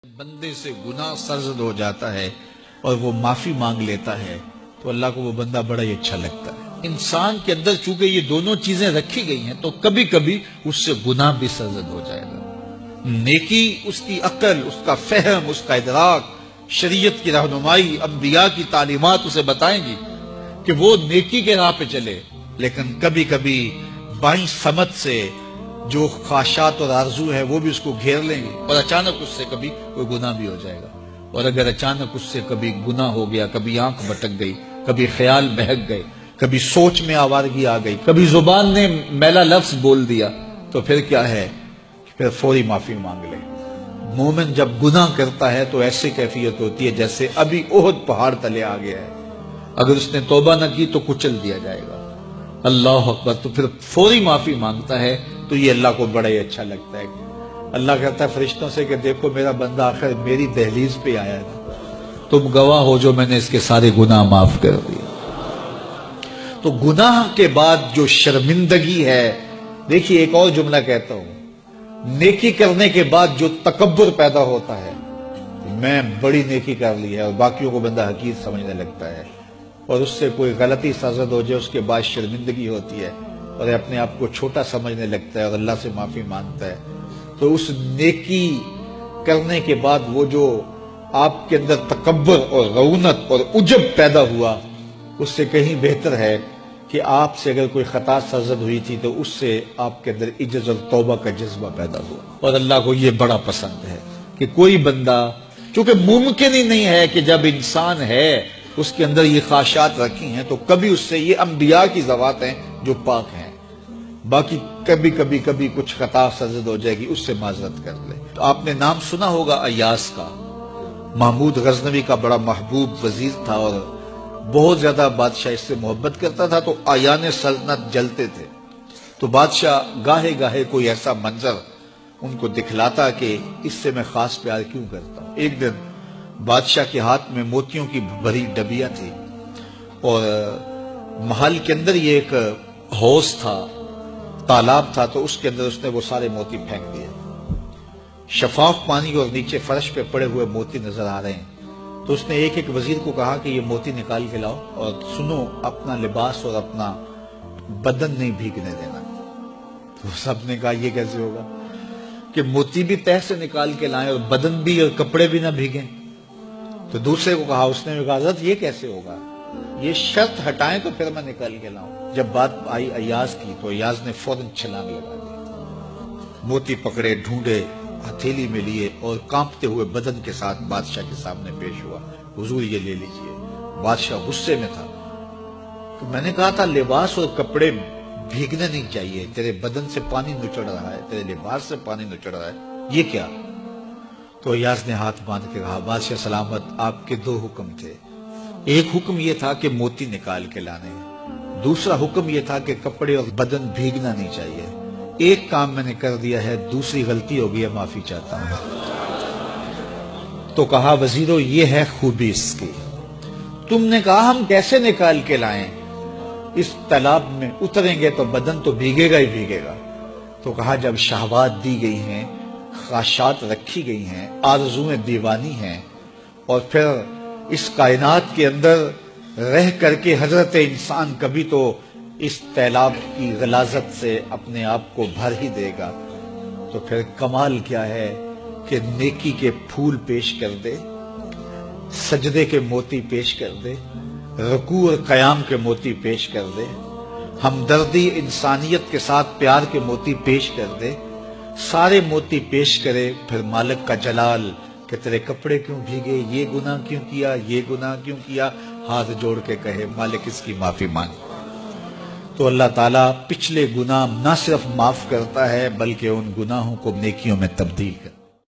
بندے سے گناہ سرزد ہو جاتا ہے اور وہ معافی مانگ لیتا ہے تو اللہ کو وہ بندہ بڑا ہی اچھا لگتا ہے۔ انسان کے اندر چونکہ یہ دونوں چیزیں رکھی گئی ہیں تو کبھی کبھی اس سے گناہ بھی سرزد ہو جائے گا۔ نیکی اس کی عقل، اس کا فہم، اس کا ادراک، شریعت کی رہنمائی، انبیاء کی تعلیمات اسے بتائیں گی کہ وہ نیکی کے راہ پہ چلے، لیکن کبھی کبھی بائیں سمت سے جو خواہشات اور آرزو ہے وہ بھی اس کو گھیر لیں گے اور اچانک اس سے کبھی کوئی گناہ بھی ہو جائے گا۔ اور اگر اچانک اس سے کبھی گناہ ہو گیا، کبھی آنکھ بھٹک گئی، کبھی خیال بہک گئے، کبھی سوچ میں آوارگی آ گئی، کبھی زبان نے میلا لفظ بول دیا تو پھر کیا ہے، پھر فوری معافی مانگ لے۔ مومن جب گناہ کرتا ہے تو ایسی کیفیت ہوتی ہے جیسے ابھی احد پہاڑ تلے آ گیا ہے، اگر اس نے توبہ نہ کی تو کچل دیا جائے گا۔ اللہ اکبر، تو پھر فوری معافی مانگتا ہے تو یہ اللہ کو بڑا ہی اچھا لگتا ہے۔ اللہ کہتا ہے فرشتوں سے کہ دیکھو میرا بندہ آخر میری دہلیز پہ آیا ہے، تم گواہ ہو جو میں نے اس کے سارے گناہ معاف کر دیے۔ تو گناہ کے بعد جو شرمندگی ہے، دیکھیے ایک اور جملہ کہتا ہوں، نیکی کرنے کے بعد جو تکبر پیدا ہوتا ہے، میں بڑی نیکی کر لی ہے، اور باقیوں کو بندہ حقیر سمجھنے لگتا ہے، اور اس سے کوئی غلطی سرزد ہو جائے اس کے بعد شرمندگی ہوتی ہے اور اپنے آپ کو چھوٹا سمجھنے لگتا ہے اور اللہ سے معافی مانگتا ہے، تو اس نیکی کرنے کے بعد وہ جو آپ کے اندر تکبر اور رعونت اور عجب پیدا ہوا، اس سے کہیں بہتر ہے کہ آپ سے اگر کوئی خطا سرزد ہوئی تھی تو اس سے آپ کے اندر عجز اور توبہ کا جذبہ پیدا ہوا۔ اور اللہ کو یہ بڑا پسند ہے کہ کوئی بندہ، چونکہ ممکن ہی نہیں ہے کہ جب انسان ہے اس کے اندر یہ خواہشات رکھی ہیں تو کبھی اس سے، یہ انبیاء کی ذوات ہیں جو پاک ہیں، باقی کبھی کچھ خطا سرزد ہو جائے گی، اس سے معذرت کر لے۔ تو آپ نے نام سنا ہوگا ایاس کا، محمود غزنوی کا بڑا محبوب وزیر تھا اور بہت زیادہ بادشاہ اس سے محبت کرتا تھا، تو آیان سلطنت جلتے تھے، تو بادشاہ گاہے گاہے کوئی ایسا منظر ان کو دکھلاتا کہ اس سے میں خاص پیار کیوں کرتا ہوں۔ ایک دن بادشاہ کے ہاتھ میں موتیوں کی بھری ڈبیاں تھی اور محل کے اندر یہ ایک حوض تھا، تالاب تھا، تو اس کے اندر اس نے وہ سارے موتی پھینک دیے۔ شفاف پانی اور نیچے فرش پہ پڑے ہوئے موتی نظر آ رہے ہیں، تو اس نے ایک ایک وزیر کو کہا کہ یہ موتی نکال کے لاؤ، اور سنو اپنا لباس اور اپنا بدن نہیں بھیگنے دینا۔ تو سب نے کہا یہ کیسے ہوگا کہ موتی بھی تہ سے نکال کے لائیں اور بدن بھی اور کپڑے بھی نہ بھیگیں؟ تو دوسرے کو کہا، اس نے بھی کہا حضرت یہ کیسے ہوگا، یہ شرط ہٹائیں تو پھر میں نکال کے لاؤں۔ جب بات آئی ایاز کی تو ایاز نے فوراً چھلانگ لگا دی، موتی پکڑے، ڈھونڈے، ہتھیلی میں لیے اور کانپتے ہوئے بدن کے ساتھ بادشاہ کے سامنے پیش ہوا، حضور یہ لے لیجئے۔ بادشاہ غصے میں تھا، تو میں نے کہا تھا لباس اور کپڑے بھیگنے نہیں چاہیے، تیرے بدن سے پانی نچڑ رہا ہے، تیرے لباس سے پانی نچڑ رہا ہے، یہ کیا؟ تو ایاز نے ہاتھ باندھ کے کہا، بادشاہ سلامت، آپ کے دو حکم تھے، ایک حکم یہ تھا کہ موتی نکال کے لانے، دوسرا حکم یہ تھا کہ کپڑے اور بدن بھیگنا نہیں چاہیے۔ ایک کام میں نے کر دیا ہے، دوسری غلطی ہو گئی ہے، معافی چاہتا ہوں۔ تو کہا وزیرو یہ ہے خوبی اس کی، تم نے کہا ہم کیسے نکال کے لائیں، اس تالاب میں اتریں گے تو بدن تو بھیگے گا ہی بھیگے گا۔ تو کہا جب شہوات دی گئی ہیں، خواہشات رکھی گئی ہیں، آرزویں دیوانی ہیں، اور پھر اس کائنات کے اندر رہ کر کے حضرت انسان کبھی تو اس تالاب کی غلاظت سے اپنے آپ کو بھر ہی دے گا، تو پھر کمال کیا ہے کہ نیکی کے پھول پیش کر دے، سجدے کے موتی پیش کر دے، رکوع اور قیام کے موتی پیش کر دے، ہمدردی انسانیت کے ساتھ پیار کے موتی پیش کر دے، سارے موتی پیش کرے، پھر مالک کا جلال کہ تیرے کپڑے کیوں بھیگے، یہ گناہ کیوں کیا، یہ گناہ کیوں کیا، ہاتھ جوڑ کے کہے مالک اس کی معافی مانگ، تو اللہ تعالیٰ پچھلے گناہ نہ صرف معاف کرتا ہے بلکہ ان گناہوں کو نیکیوں میں تبدیل کرتا ہے۔